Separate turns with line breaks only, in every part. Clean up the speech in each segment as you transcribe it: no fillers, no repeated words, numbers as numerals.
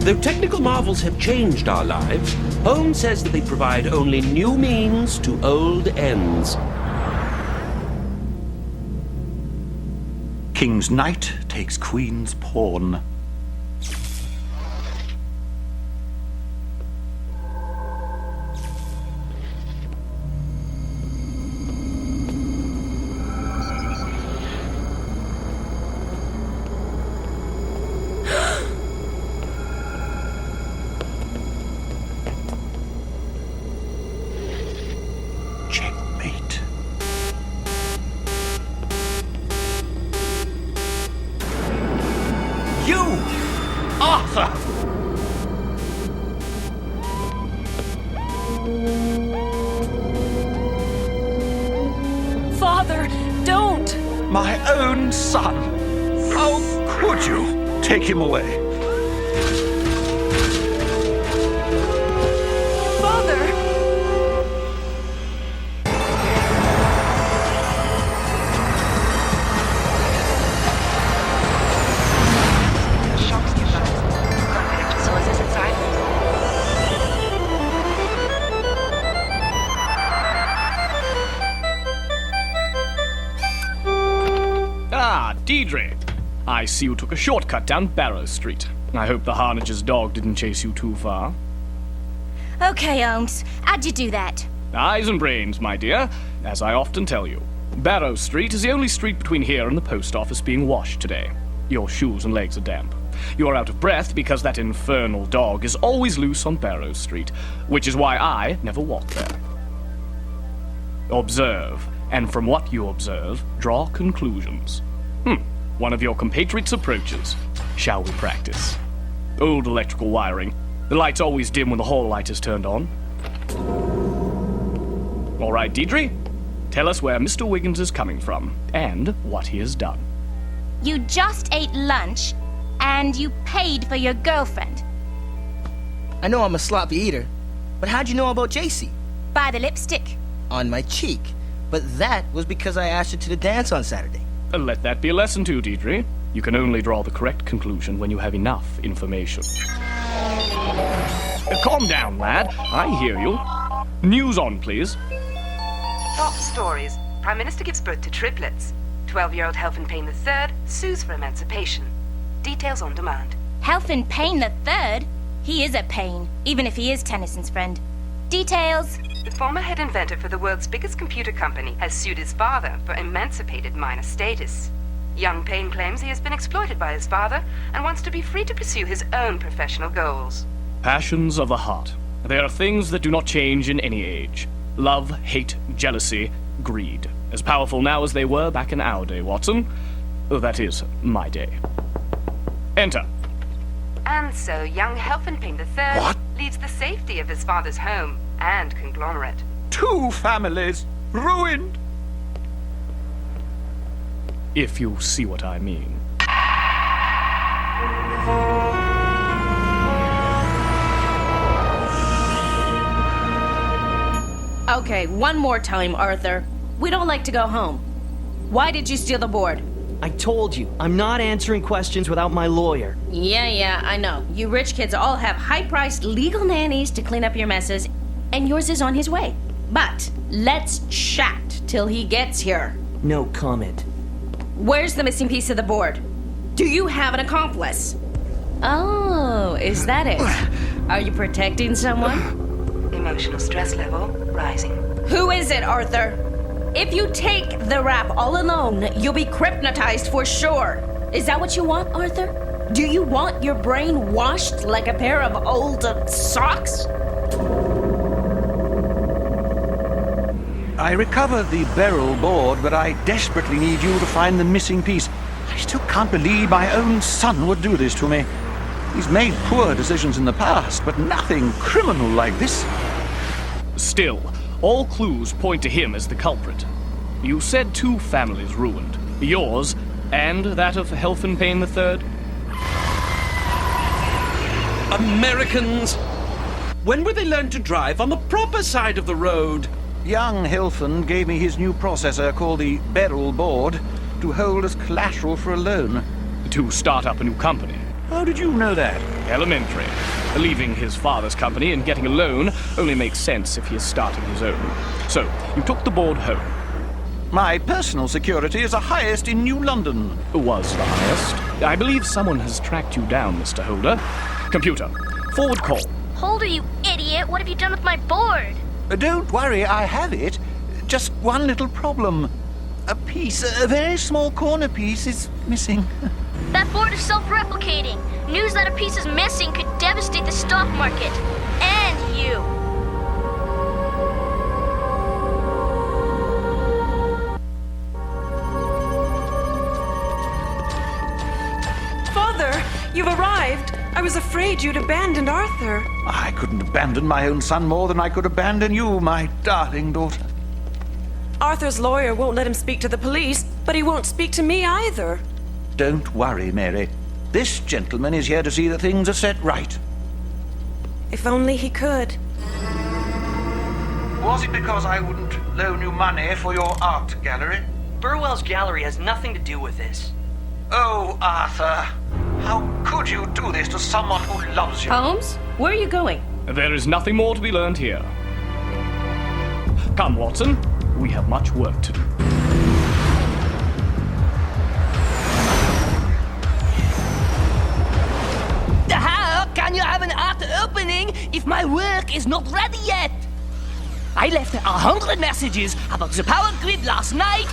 Though technical marvels have changed our lives, Holmes says that they provide only new means to old ends.
King's knight takes queen's pawn. Checkmate. You, Arthur!
Father, don't!
My own son! How could you take him away?
Father!
Shocks neutralized. Got picture sources inside.
Ah, Deirdre. I see you took a shortcut down Barrow Street. I hope the Harnage's dog didn't chase you too far.
Okay, Holmes. How'd you do that?
Eyes and brains, my dear, as I often tell you. Barrow Street is the only street between here and the post office being washed today. Your shoes and legs are damp. You are out of breath because that infernal dog is always loose on Barrow Street, which is why I never walk there. Observe, and from what you observe, draw conclusions. One of your compatriots approaches. Shall we practice? Old electrical wiring. The lights always dim when the hall light is turned on. All right, Deirdre. Tell us where Mr. Wiggins is coming from, and what he has done.
You just ate lunch, and you paid for your girlfriend.
I know I'm a sloppy eater, but how'd you know about JC?
By the lipstick.
On my cheek. But that was because I asked her to the dance on Saturday.
Let that be a lesson to you, Deirdre. You can only draw the correct conclusion when you have enough information. Calm down, lad. I hear you. News on, please.
Top stories. Prime Minister gives birth to triplets. 12-year-old Helphin Payne III sues for emancipation. Details on demand.
Helphin Payne III? He is a pain, even if he is Tennyson's friend. Details.
The former head inventor for the world's biggest computer company has sued his father for emancipated minor status. Young Payne claims he has been exploited by his father and wants to be free to pursue his own professional goals.
Passions of the heart. They are things that do not change in any age. Love, hate, jealousy, greed. As powerful now as they were back in our day, Watson. Oh, that is, my day. Enter.
And so young Helphin Payne III
What?
leaves the safety of his father's home and conglomerate.
2 families ruined.
If you see what I mean.
Okay, one more time, Arthur. We don't like to go home. Why did you steal the board?
I told you, I'm not answering questions without my lawyer.
Yeah, I know. You rich kids all have high-priced legal nannies to clean up your messes, and yours is on his way. But let's chat till he gets here.
No comment.
Where's the missing piece of the board? Do you have an accomplice? Oh, is that it? Are you protecting someone?
Emotional stress level rising.
Who is it, Arthur? If you take the rap all alone, you'll be hypnotized for sure. Is that what you want, Arthur? Do you want your brain washed like a pair of old socks?
I recovered the Beryl board, but I desperately need you to find the missing piece. I still can't believe my own son would do this to me. He's made poor decisions in the past, but nothing criminal like this.
Still, all clues point to him as the culprit. You said 2 families ruined. Yours and that of Helphin Payne III.
Americans! When will they learn to drive on the proper side of the road?
Young Helphin gave me his new processor called the Beryl board to hold as collateral for a loan.
To start up a new company.
How did you know that?
Elementary. Leaving his father's company and getting a loan only makes sense if he is starting his own. So, you took the board home.
My personal security is the highest in New London.
Was the highest. I believe someone has tracked you down, Mr. Holder. Computer, forward call.
Holder, you idiot! What have you done with my board?
Don't worry, I have it. Just one little problem. A very small corner piece is missing.
That board is self-replicating. News that a piece is missing could devastate the stock market. And you.
Father, you've arrived. I was afraid you'd abandoned Arthur.
I couldn't abandon my own son more than I could abandon you, my darling daughter.
Arthur's lawyer won't let him speak to the police, but he won't speak to me either.
Don't worry, Mary. This gentleman is here to see that things are set right.
If only he could.
Was it because I wouldn't loan you money for your art gallery?
Burwell's gallery has nothing to do with this.
Oh, Arthur. How could you do this to someone who loves you?
Holmes, where are you going?
There is nothing more to be learned here. Come, Watson. We have much work to do.
How can you have an art opening if my work is not ready yet? I left 100 messages about the power grid last night.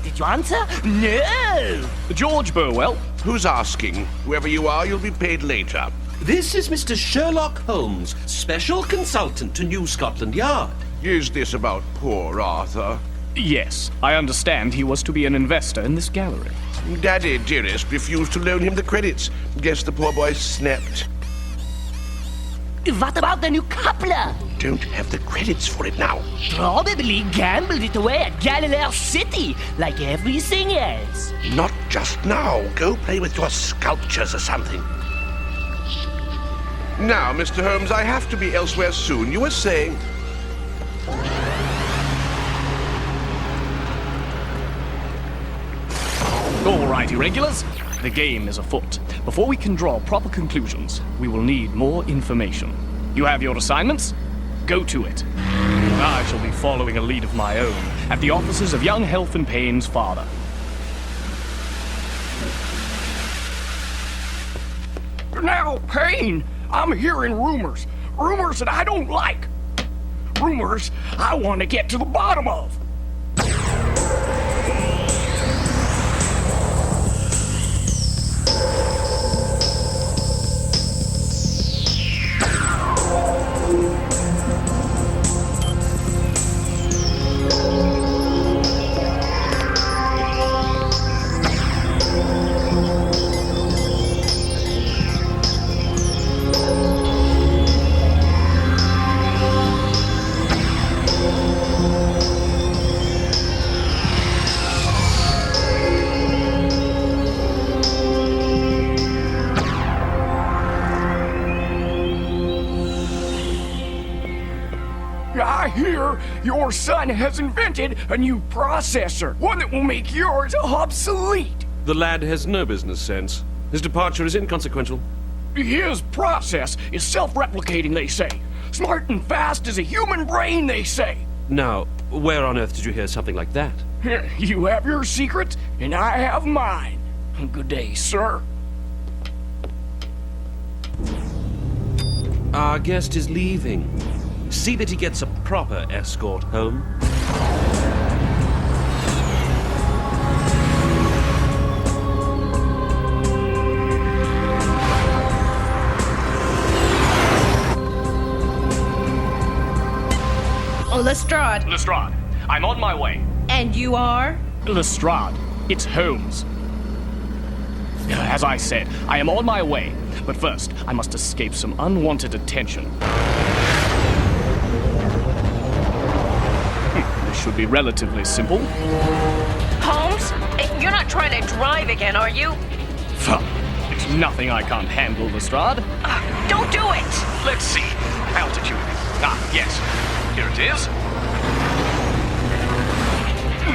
Did you answer? No!
George Burwell.
Who's asking? Whoever you are, you'll be paid later.
This is Mr. Sherlock Holmes, special consultant to New Scotland Yard.
Is this about poor Arthur?
Yes, I understand he was to be an investor in this gallery.
Daddy, dearest, refused to loan him the credits. Guess the poor boy snapped.
What about the new coupler?
Don't have the credits for it now.
Probably gambled it away at Galileo City, like everything else.
Not just now. Go play with your sculptures or something. Now, Mr. Holmes, I have to be elsewhere soon. You were saying...
All right, irregulars. The game is afoot. Before we can draw proper conclusions, we will need more information. You have your assignments? Go to it. I shall be following a lead of my own at the offices of young Health and Payne's father.
Now, Payne, I'm hearing rumors. Rumors that I don't like. Rumors I want to get to the bottom of. I hear your son has invented a new processor, one that will make yours obsolete.
The lad has no business sense. His departure is inconsequential.
His process is self-replicating, they say. Smart and fast as a human brain, they say.
Now, where on earth did you hear something like that?
You have your secret, and I have mine. Good day, sir.
Our guest is leaving. See that he gets a proper escort home.
Lestrade.
Lestrade, I'm on my way.
And you are?
Lestrade, it's Holmes. As I said, I am on my way. But first, I must escape some unwanted attention. This should be relatively simple.
Holmes, you're not trying to drive again, are you?
It's nothing I can't handle, Lestrade.
Don't do it!
Let's see. Altitude. Yes. Here it is.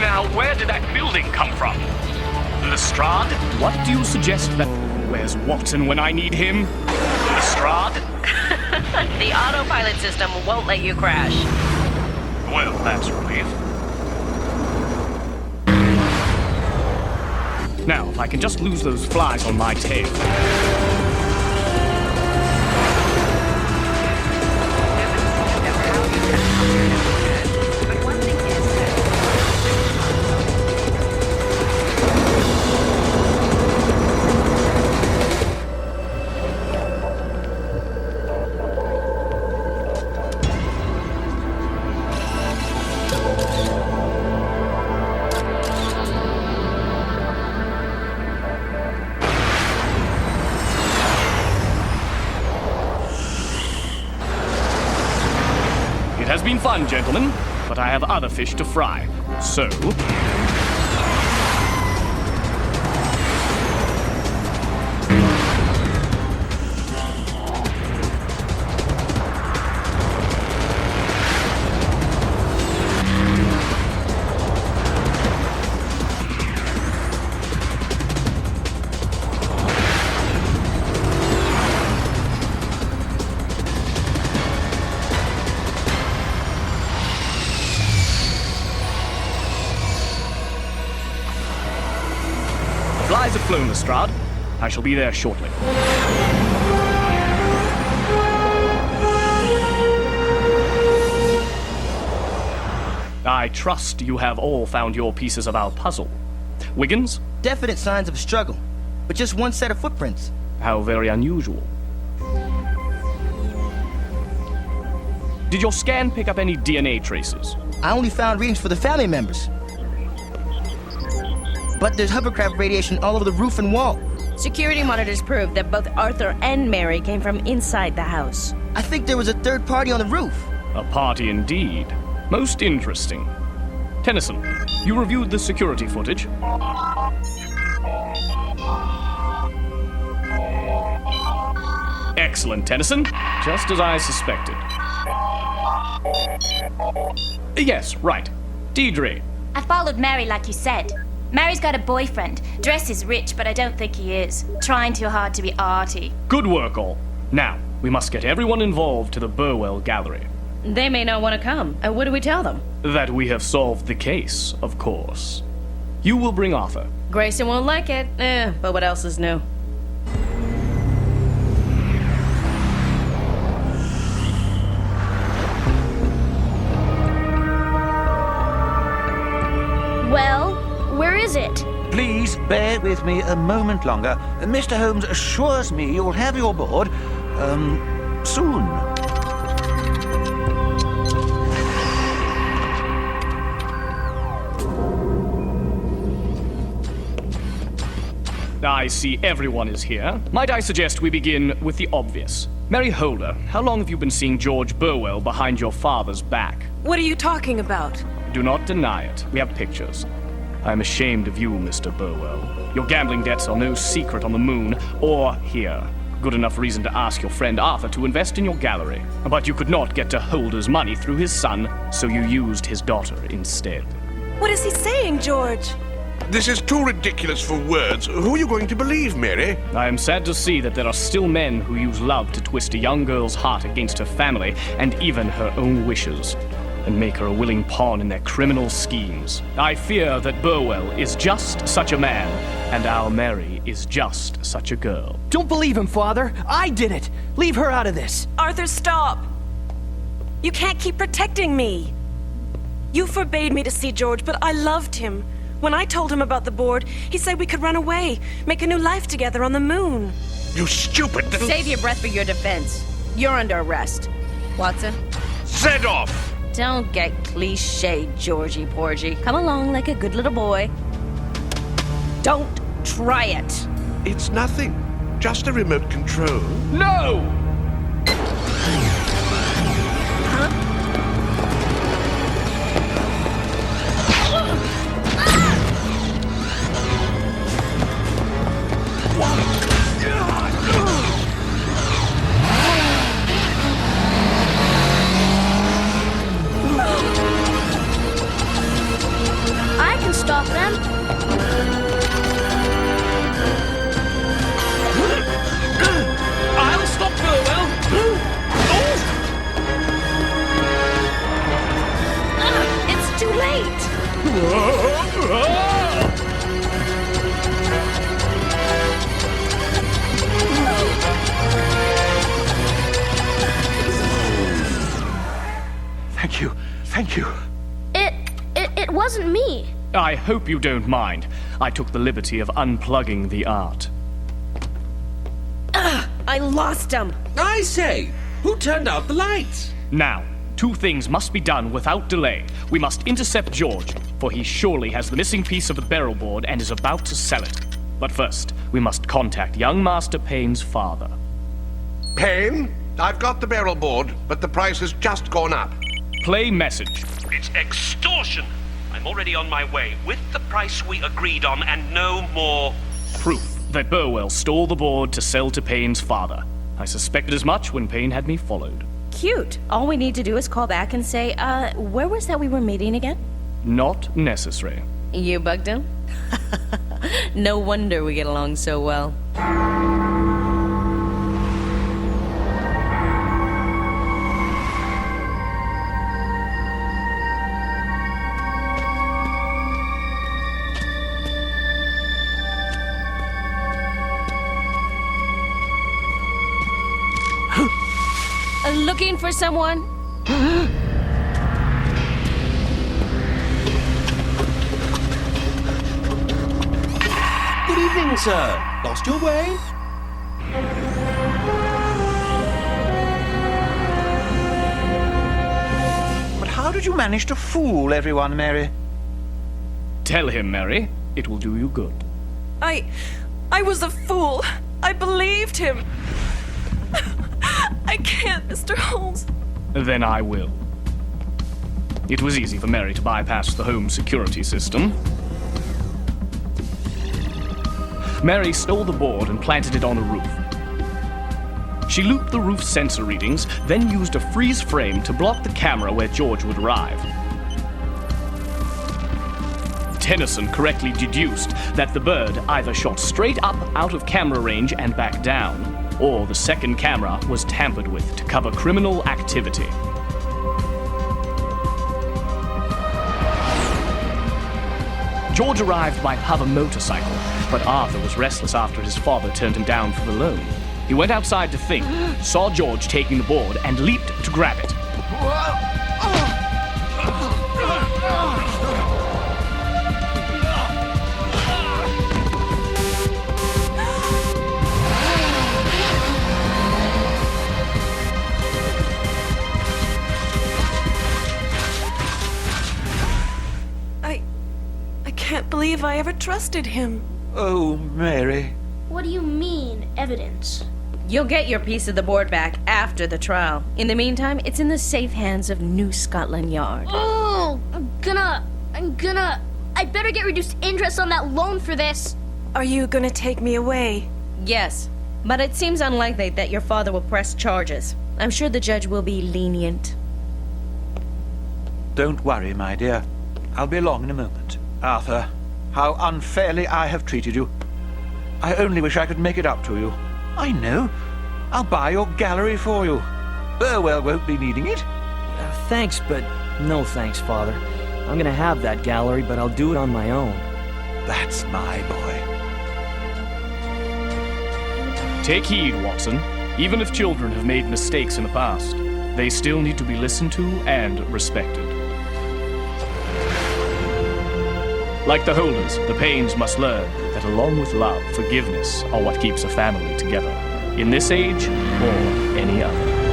Now, where did that building come from?
Lestrade?
What do you suggest that... Where's Watson when I need him?
Lestrade?
The autopilot system won't let you crash.
Well, that's a relief.
Now, if I can just lose those flies on my tail.
But one thing is certain.
It has been fun, gentlemen, but I have other fish to fry. So... flies have flown, Lestrade. I shall be there shortly. I trust you have all found your pieces of our puzzle. Wiggins?
Definite signs of a struggle, but just one set of footprints.
How very unusual. Did your scan pick up any DNA traces?
I only found readings for the family members. But there's hovercraft radiation all over the roof and wall.
Security monitors prove that both Arthur and Mary came from inside the house.
I think there was a third party on the roof.
A party indeed. Most interesting. Tennyson, you reviewed the security footage? Excellent, Tennyson. Just as I suspected. Yes, right. Deirdre.
I followed Mary like you said. Mary's got a boyfriend. Dresses rich, but I don't think he is. Trying too hard to be arty.
Good work, all. Now, we must get everyone involved to the Burwell Gallery.
They may not want to come. What do we tell them?
That we have solved the case, of course. You will bring Arthur.
Grayson won't like it. But what else is new?
Well, where is it?
Please bear with me a moment longer. Mr. Holmes assures me you'll have your board, soon.
I see everyone is here. Might I suggest we begin with the obvious? Mary Holder, how long have you been seeing George Burwell behind your father's back?
What are you talking about?
Do not deny it. We have pictures. I am ashamed of you, Mr. Burwell. Your gambling debts are no secret on the moon or here. Good enough reason to ask your friend Arthur to invest in your gallery. But you could not get to Holder's money through his son, so you used his daughter instead.
What is he saying, George?
This is too ridiculous for words. Who are you going to believe, Mary?
I am sad to see that there are still men who use love to twist a young girl's heart against her family and even her own wishes, and make her a willing pawn in their criminal schemes. I fear that Burwell is just such a man, and our Mary is just such a girl.
Don't believe him, Father. I did it. Leave her out of this.
Arthur, stop. You can't keep protecting me. You forbade me to see George, but I loved him. When I told him about the board, he said we could run away, make a new life together on the moon.
You stupid little...
Save your breath for your defense. You're under arrest. Watson?
Set off!
Don't get cliched, Georgie Porgy. Come along like a good little boy. Don't try it.
It's nothing. Just a remote control.
No!
I can stop them.
Thank you. Thank you.
It wasn't me.
I hope you don't mind. I took the liberty of unplugging the art.
I lost him.
I say, who turned out the lights?
Now, two things must be done without delay. We must intercept George, for he surely has the missing piece of the Beryl board and is about to sell it. But first, we must contact young Master Payne's father.
Payne, I've got the Beryl board, but the price has just gone up.
Play message.
It's extortion. I'm already on my way, with the price we agreed on and no more.
Proof that Burwell stole the board to sell to Payne's father. I suspected as much when Payne had me followed.
Cute. All we need to do is call back and say, where was that we were meeting again?
Not necessary.
You bugged him? No wonder we get along so well. Looking for someone?
Good evening, sir. Lost your way?
But how did you manage to fool everyone, Mary?
Tell him, Mary. It will do you good.
I was a fool. I believed him. I can't, Mr. Holmes.
Then I will. It was easy for Mary to bypass the home security system. Mary stole the board and planted it on the roof. She looped the roof sensor readings, then used a freeze frame to block the camera where George would arrive. Tennyson correctly deduced that the bird either shot straight up out of camera range and back down, or the second camera was tampered with to cover criminal activity. George arrived by hover motorcycle, but Arthur was restless after his father turned him down for the loan. He went outside to think, saw George taking the board, and leaped to grab it.
I can't believe I ever trusted him.
Oh, Mary.
What do you mean, evidence?
You'll get your piece of the board back after the trial. In the meantime, it's in the safe hands of New Scotland Yard.
Oh, I better get reduced interest on that loan for this.
Are you gonna take me away?
Yes, but it seems unlikely that your father will press charges. I'm sure the judge will be lenient.
Don't worry, my dear. I'll be along in a moment. Arthur, how unfairly I have treated you. I only wish I could make it up to you. I know. I'll buy your gallery for you. Burwell won't be needing it.
Thanks, but no thanks, Father. I'm gonna have that gallery, but I'll do it on my own.
That's my boy.
Take heed, Watson. Even if children have made mistakes in the past, they still need to be listened to and respected. Like the Holders, the Paynes must learn that along with love, forgiveness are what keeps a family together, in this age or any other.